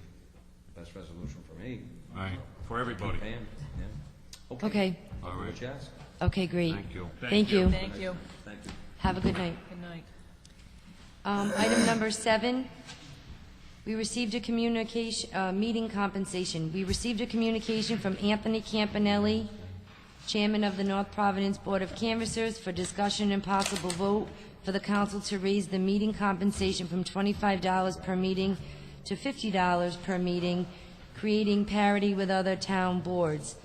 Speaker 8: best resolution for me.
Speaker 2: Right, for everybody.
Speaker 8: Pay 'em, yeah.
Speaker 1: Okay.
Speaker 2: All right.
Speaker 8: What you ask?
Speaker 1: Okay, great.
Speaker 2: Thank you.
Speaker 1: Thank you.
Speaker 3: Thank you.
Speaker 8: Thank you.
Speaker 1: Have a good night.
Speaker 3: Good night.
Speaker 1: Item number 7, we received a communication, meeting compensation. We received a communication from Anthony Campanelli, Chairman of the North Providence Board of Canvassers, for discussion and possible vote for the council to raise the meeting compensation from $25 per meeting to $50 per meeting, creating parity with other town boards.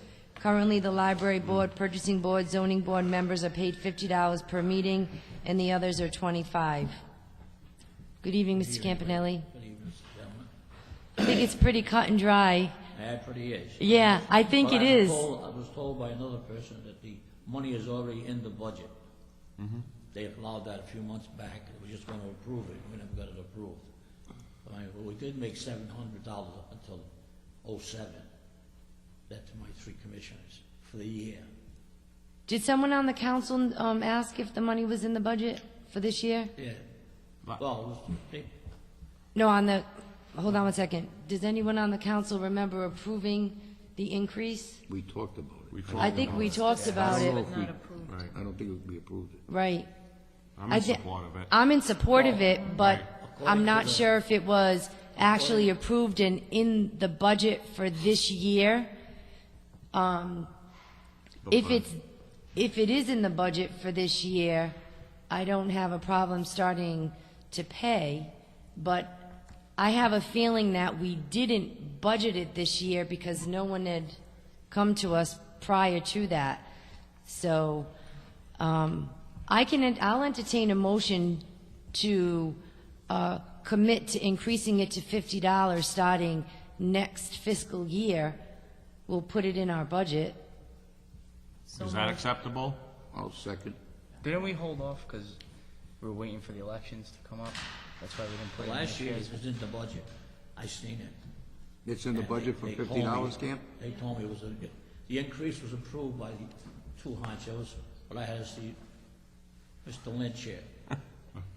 Speaker 1: Currently, the Library Board, Purchasing Board, Zoning Board members are paid $50 per meeting, and the others are $25. Good evening, Mr. Campanelli.
Speaker 10: Good evening, Mr. Chairman.
Speaker 1: I think it's pretty cut and dry.
Speaker 10: It pretty is.
Speaker 1: Yeah, I think
Speaker 10: But
Speaker 1: it
Speaker 10: I
Speaker 1: is.
Speaker 10: was I was told by another person that the money is already in the budget. They allowed that a few months back, we just going to approve it, we never got it approved. We did make $700 up until '07. That to my 3 commissioners for the year.
Speaker 1: Did someone on the council ask if the money was in the budget for this year?
Speaker 10: Yeah.
Speaker 2: But-
Speaker 10: Well, it was,
Speaker 1: No, hold on one second. Does anyone on the council remember approving the increase?
Speaker 5: We talked about it.
Speaker 1: I think we talked about
Speaker 5: I don't
Speaker 1: it,
Speaker 5: know if we,
Speaker 3: Not approved.
Speaker 2: Right.
Speaker 5: I don't think we approved it.
Speaker 1: right.
Speaker 2: I'm
Speaker 1: I
Speaker 2: in
Speaker 1: thi-
Speaker 2: support of it.
Speaker 1: I'm in support of it, but I'm not
Speaker 10: to the-
Speaker 1: sure if it was actually approved and in the budget for this year. If it is in the budget for this year, I don't have a problem starting to pay, but I have a feeling that we didn't budget it this year because no one had come to us prior to that. So, I'll entertain a motion to commit to increasing it to $50 starting next fiscal year. We'll put it in our budget.
Speaker 2: Is that acceptable?
Speaker 5: I'll second.
Speaker 7: Didn't we hold off because we were waiting for the elections to come up? That's why we didn't put it in
Speaker 10: last
Speaker 7: this
Speaker 10: year
Speaker 7: year's.
Speaker 10: it was in the budget. I seen it.
Speaker 5: It's in the
Speaker 10: And
Speaker 5: budget for
Speaker 10: they told
Speaker 5: $50,
Speaker 10: me-
Speaker 5: Camp?
Speaker 10: They told me it was, the increase was approved by the 2 honchos, but I had to see Mr. Lynch here.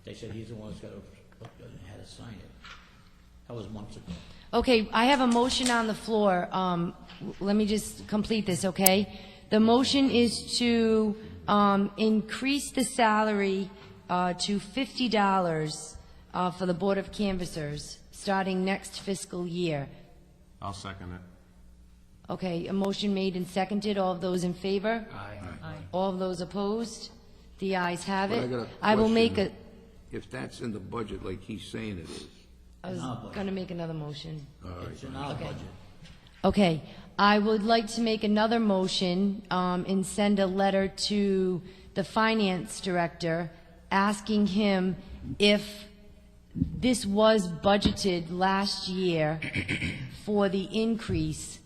Speaker 10: They said he's the one that's got to, had to sign it. That was months ago.
Speaker 1: Okay, I have a motion on the floor. Let me just complete this, okay? The motion is to increase the salary to $50 for the Board of Canvassers, starting next fiscal year.
Speaker 2: I'll second it.
Speaker 1: Okay, a motion made and seconded. All of those in favor?
Speaker 3: Aye.
Speaker 1: All of those opposed? The ayes have
Speaker 5: But I
Speaker 1: it.
Speaker 5: got a
Speaker 1: I will make a,
Speaker 5: question. If that's in the budget like he's saying it is,
Speaker 1: I was going to make another motion.
Speaker 10: It's in our budget.
Speaker 1: Okay, I would like to make another motion and send a letter to the finance director asking him if this was budgeted last year for the increase,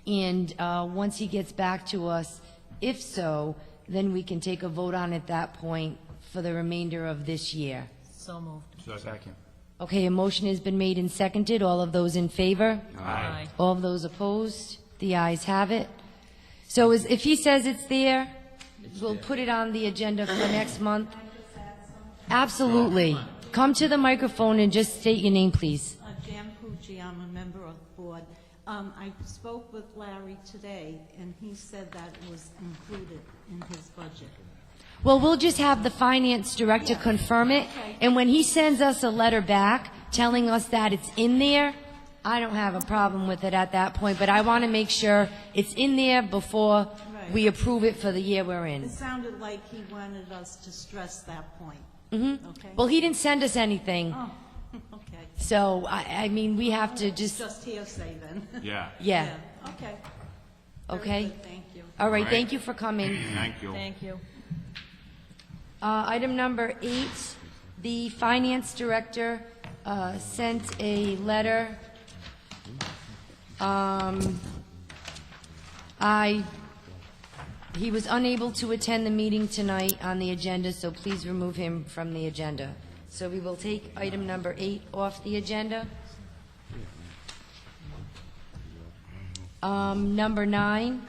Speaker 1: and once he gets back to us, if so, then we can take a vote on at that point for the remainder of this year.
Speaker 3: So moved.
Speaker 7: Second.
Speaker 1: Okay, a motion has been made and seconded. All of those in favor?
Speaker 3: Aye.
Speaker 1: All of those opposed? The ayes have it. So if he says it's there, we'll put it on the agenda for next month. Absolutely. Come to the microphone and just state your name, please.
Speaker 11: Jan Pucci, I'm a member of the board. I spoke with Larry today, and he said that it was included in his budget.
Speaker 1: Well, we'll just have the finance director confirm it, and when he sends us a letter back telling us that it's in there, I don't have a problem with it at that point, but I want to make sure it's in there before we approve it for the year we're in.
Speaker 11: It sounded like he wanted us to stress that point. Okay?
Speaker 1: Well, he didn't send us anything,
Speaker 11: Oh, okay.
Speaker 1: so, I mean, we have to
Speaker 11: It's
Speaker 1: just,
Speaker 11: just hearsay then.
Speaker 2: Yeah,
Speaker 1: yeah,
Speaker 11: Okay. Very
Speaker 1: okay?
Speaker 11: good, thank you.
Speaker 1: All right,
Speaker 2: All right.
Speaker 1: thank you for coming.
Speaker 2: thank you.
Speaker 3: Thank you.
Speaker 1: Item number 8, the finance director sent a letter. He was unable to attend the meeting tonight on the agenda, so please remove him from the agenda. So we will take item number 8 off the agenda. Number 9,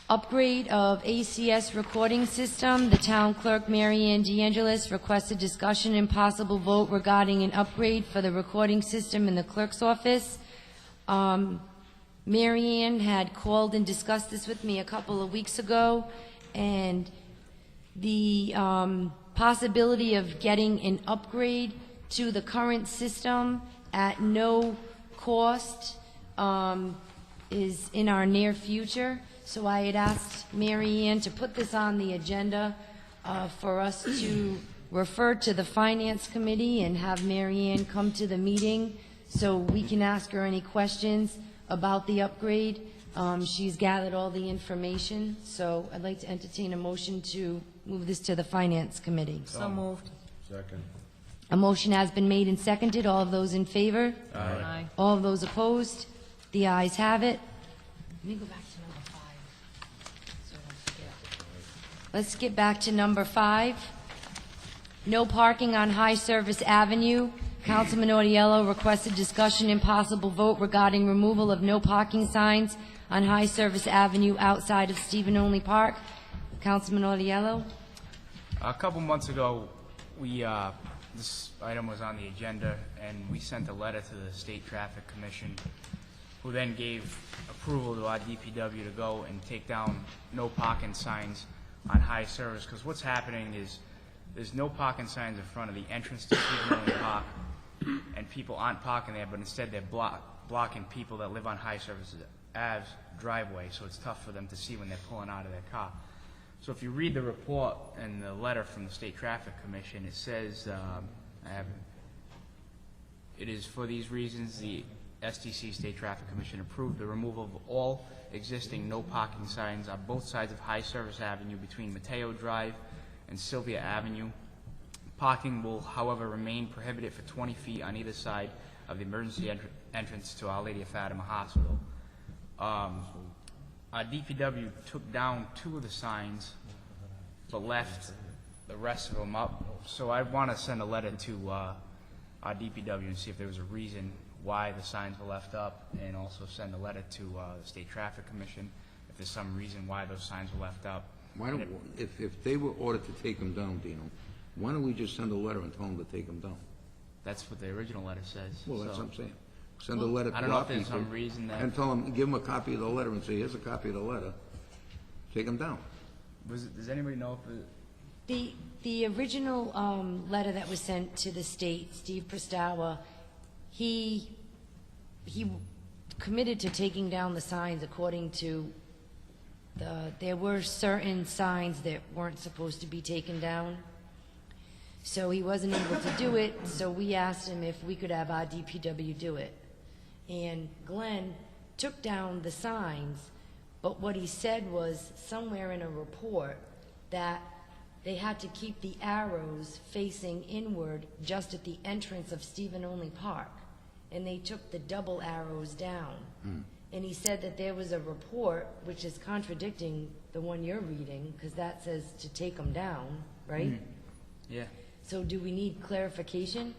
Speaker 1: upgrade of ACS recording system. The town clerk, Mary Ann DeAngelis, requested discussion and possible vote regarding an upgrade for the recording system in the clerk's office. Mary Ann had called and discussed this with me a couple of weeks ago, and the possibility of getting an upgrade to the current system at no cost is in our near future. So I had asked Mary Ann to put this on the agenda for us to refer to the Finance Committee and have Mary Ann come to the meeting so we can ask her any questions about the upgrade. She's gathered all the information, so I'd like to entertain a motion to move this to the Finance Committee.
Speaker 3: So moved.
Speaker 1: A motion has been made and seconded. All of those in favor?
Speaker 3: Aye.
Speaker 1: All of those opposed? The ayes have it. Let me go back to number 5, so I don't forget. Let's get back to number 5. No parking on High Service Avenue. Councilman Audiello requested discussion and possible vote regarding removal of no parking signs on High Service Avenue outside of Stephen Only Park. Councilman Audiello?
Speaker 7: A couple months ago, this item was on the agenda, and we sent a letter to the State Traffic Commission, who then gave approval to our DPW to go and take down no parking signs on High Service, because what's happening is there's no parking signs in front of the entrance to Stephen Only Park, and people aren't parking there, but instead they're blocking people that live on High Service Ave's driveway, so it's tough for them to see when they're pulling out of their car. So if you read the report and the letter from the State Traffic Commission, it says, it is for these reasons the STC State Traffic Commission approved the removal of all existing no parking signs on both sides of High Service Avenue between Mateo Drive and Sylvia Avenue. Parking will, however, remain prohibited for 20 feet on either side of the emergency entrance to Our Lady of Fatima Hospital. Our DPW took down 2 of the signs, but left the rest of them up. So I want to send a letter to our DPW and see if there was a reason why the signs were left up, and also send a letter to the State Traffic Commission if there's some reason why those signs were left up.
Speaker 5: Why don't, if they were ordered to take them down, Dino, why don't we just send a letter and tell them to take them down?
Speaker 7: That's what the original letter says.
Speaker 5: Well, that's
Speaker 7: so-
Speaker 5: what I'm saying. Send a letter to
Speaker 7: I don't know
Speaker 5: our
Speaker 7: if there's
Speaker 5: people
Speaker 7: some reason that-
Speaker 5: and tell them, give them a copy of the letter and say, here's a copy of the letter. Take them down.
Speaker 7: Does anybody know if
Speaker 1: The original letter that was sent to the state, Steve Pristawa, he committed to taking down the signs according to there were certain signs that weren't supposed to be taken down. So he wasn't able to do it, so we asked him if we could have our DPW do it. And Glenn took down the signs, but what he said was somewhere in a report that they had to keep the arrows facing inward just at the entrance of Stephen Only Park, and they took the double arrows down. And he said that there was a report, which is contradicting the one you're reading, because that says to take them down, right?
Speaker 7: Yeah.
Speaker 1: So do we need clarification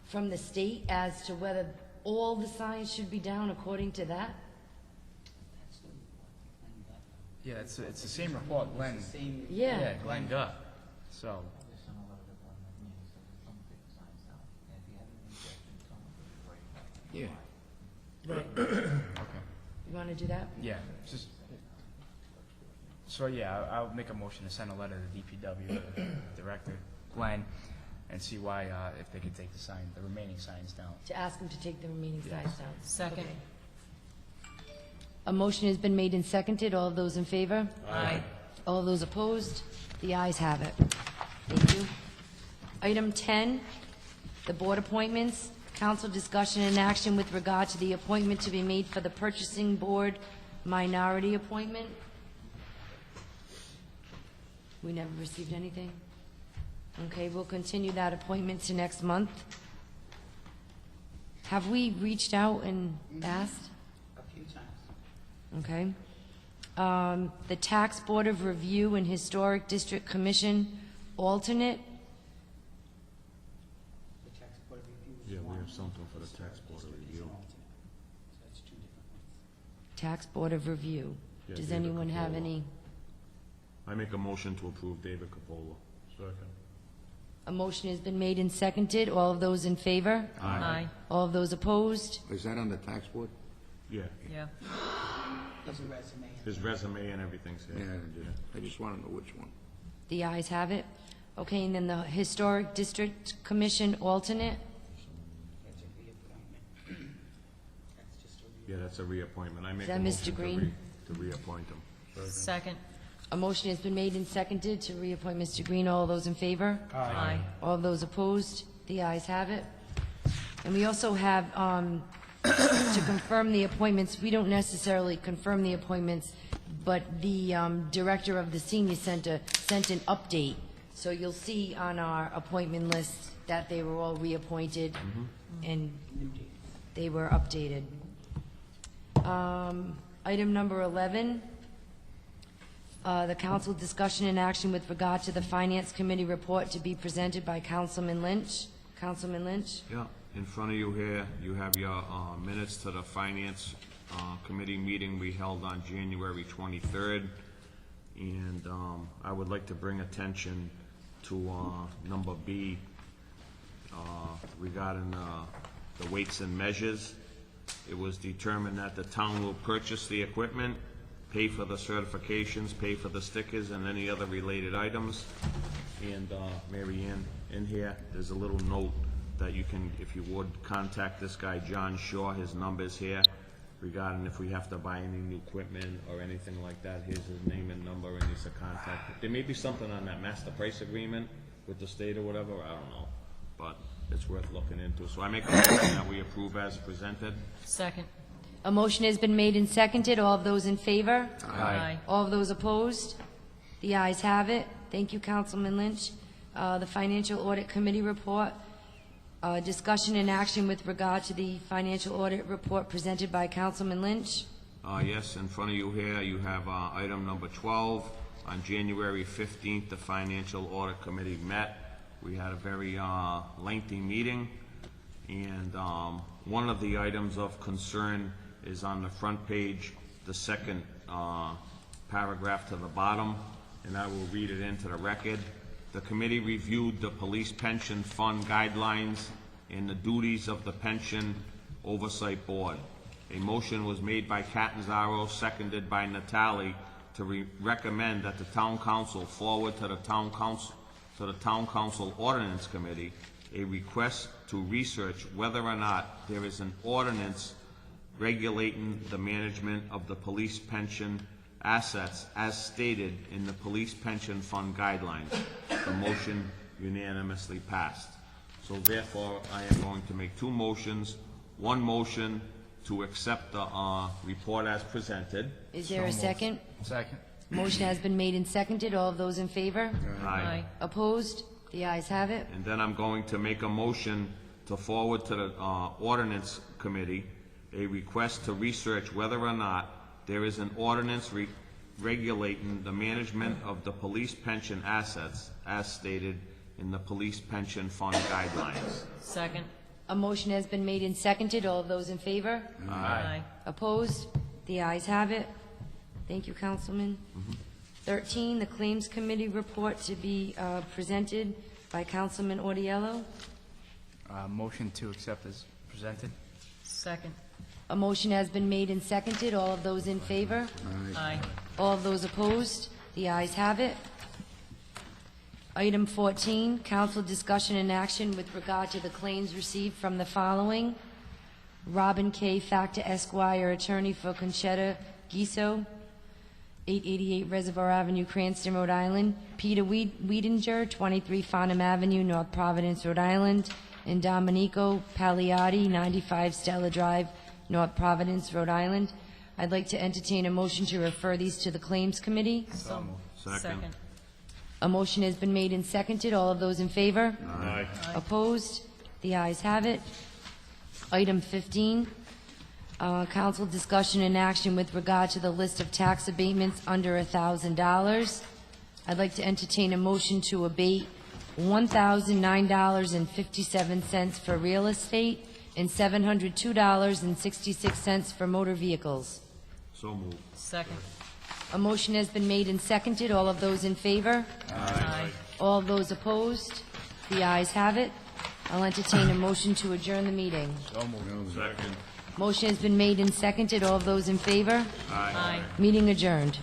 Speaker 1: from the state as to whether all the signs should be down according to that?
Speaker 7: Yeah, it's the same report Glenn.
Speaker 1: Yeah.
Speaker 7: Glenn got. So.
Speaker 5: Yeah.
Speaker 1: Right.
Speaker 7: Okay.
Speaker 1: You want to do that?
Speaker 7: Yeah. Just. So yeah, I'll make a motion to send a letter to DPW director Glenn, and see why if they could take the remaining signs down.
Speaker 1: To ask them to take the remaining signs down.
Speaker 3: Second.
Speaker 1: Okay. A motion has been made and seconded. All of those in favor?
Speaker 3: Aye.
Speaker 1: All of those opposed? The ayes have it. Thank you. Item 10, the board appointments. Council discussion and action with regard to the appointment to be made for the purchasing board minority appointment. We never received anything? Okay, we'll continue that appointment to next month. Have we reached out and asked?
Speaker 12: A few times.
Speaker 1: Okay. The Tax Board of Review and Historic District Commission alternate.
Speaker 12: The tax board of review is
Speaker 2: Yeah, we
Speaker 12: one.
Speaker 2: have something for the tax board of review.
Speaker 12: So that's two different ones.
Speaker 1: Tax Board of Review.
Speaker 2: Yeah,
Speaker 1: Does
Speaker 2: David
Speaker 1: anyone have
Speaker 2: Capola.
Speaker 1: any?
Speaker 2: I make a motion to approve David Capola.
Speaker 9: Second.
Speaker 1: A motion has been made and seconded. All of those in favor?
Speaker 3: Aye.
Speaker 1: All of those opposed?
Speaker 5: Is that on the tax board?
Speaker 2: Yeah,
Speaker 3: Yeah.
Speaker 12: There's a resume.
Speaker 2: his resume and everything's
Speaker 5: Yeah,
Speaker 2: here.
Speaker 5: I just want to know which one.
Speaker 1: The ayes have it. Okay, and then the Historic District Commission alternate.
Speaker 12: That's a reappointment. That's just a
Speaker 2: Yeah, that's a reappointment. I make
Speaker 1: that
Speaker 2: a
Speaker 1: Mr.
Speaker 2: motion to
Speaker 1: Green?
Speaker 2: to reappoint him.
Speaker 3: Second.
Speaker 1: A motion has been made and seconded to reappoint Mr. Green. All those in favor?
Speaker 3: Aye.
Speaker 1: All those opposed? The ayes have it. And we also have, to confirm the appointments, we don't necessarily confirm the appointments, but the director of the senior center sent an update. So you'll see on our appointment list that they were all reappointed and they were updated. Item number 11, the council discussion and action with regard to the Finance Committee report to be presented by Councilman Lynch. Councilman Lynch?
Speaker 2: Yeah, in front of you here, you have your minutes to the Finance Committee meeting we held on January 23rd. And I would like to bring attention to number B regarding the weights and measures. It was determined that the town will purchase the equipment, pay for the certifications, pay for the stickers, and any other related items. And Mary Ann, in here, there's a little note that you can, if you would, contact this guy, John Shaw. His number's here regarding if we have to buy any new equipment or anything like that. Here's his name and number, and he's a contact. There may be something on that master price agreement with the state or whatever, I don't know, but it's worth looking into. So I make a motion that we approve as presented.
Speaker 3: Second.
Speaker 1: A motion has been made and seconded. All of those in favor?
Speaker 3: Aye.
Speaker 1: All of those opposed? The ayes have it. Thank you, Councilman Lynch. The Financial Audit Committee report, discussion and action with regard to the financial audit report presented by Councilman Lynch.
Speaker 2: Yes, in front of you here, you have item number 12. On January 15th, the Financial Audit Committee met. We had a very lengthy meeting, and one of the items of concern is on the front page, the second paragraph to the bottom, and I will read it into the record. The committee reviewed the police pension fund guidelines and the duties of the pension oversight board. A motion was made by Catanzaro, seconded by Natali, to recommend that the town council forward to the town council ordinance committee a request to research whether or not there is an ordinance regulating the management of the police pension assets as stated in the police pension fund guidelines. The motion unanimously passed. So therefore, I am going to make two motions. One motion to accept the report as presented.
Speaker 1: Is there a second?
Speaker 7: Second.
Speaker 1: Motion has been made and seconded. All of those in favor?
Speaker 2: Aye.
Speaker 1: Opposed? The ayes have it.
Speaker 2: And then I'm going to make a motion to forward to the ordinance committee a request to research whether or not there is an ordinance regulating the management of the police pension assets as stated in the police pension fund guidelines.
Speaker 3: Second.
Speaker 1: A motion has been made and seconded. All of those in favor?
Speaker 3: Aye.
Speaker 1: Opposed? The ayes have it. Thank you, Councilman. 13, the Claims Committee report to be presented by Councilman Audiello.
Speaker 7: Motion to accept as presented.
Speaker 3: Second.
Speaker 1: A motion has been made and seconded. All of those in favor?
Speaker 3: Aye.
Speaker 1: All of those opposed? The ayes have it. Item 14, council discussion and action with regard to the claims received from the following: Robin K. Factor Esquire, attorney for Conchetta Giso, 888 Reservoir Avenue, Cranston, Rhode Island; Peter Wiedinger, 23 Farnham Avenue, North Providence, Rhode Island; and Domenico Pagliatti, 95 Stella Drive, North Providence, Rhode Island. I'd like to entertain a motion to refer these to the Claims Committee.
Speaker 3: So moved.
Speaker 2: Second.
Speaker 1: A motion has been made and seconded. All of those in favor?
Speaker 9: Aye.
Speaker 1: Opposed? The ayes have it. Item 15, council discussion and action with regard to the list of tax abatements under $1,000. I'd like to entertain a motion to abate $1,009.57 for real estate and $702.66 for motor vehicles.
Speaker 2: So moved.
Speaker 3: Second.
Speaker 1: A motion has been made and seconded. All of those in favor?
Speaker 3: Aye.
Speaker 1: All of those opposed? The ayes have it. I'll entertain a motion to adjourn the meeting.
Speaker 2: Second.
Speaker 1: Motion has been made and seconded. All of those in favor?
Speaker 3: Aye.
Speaker 1: Meeting adjourned.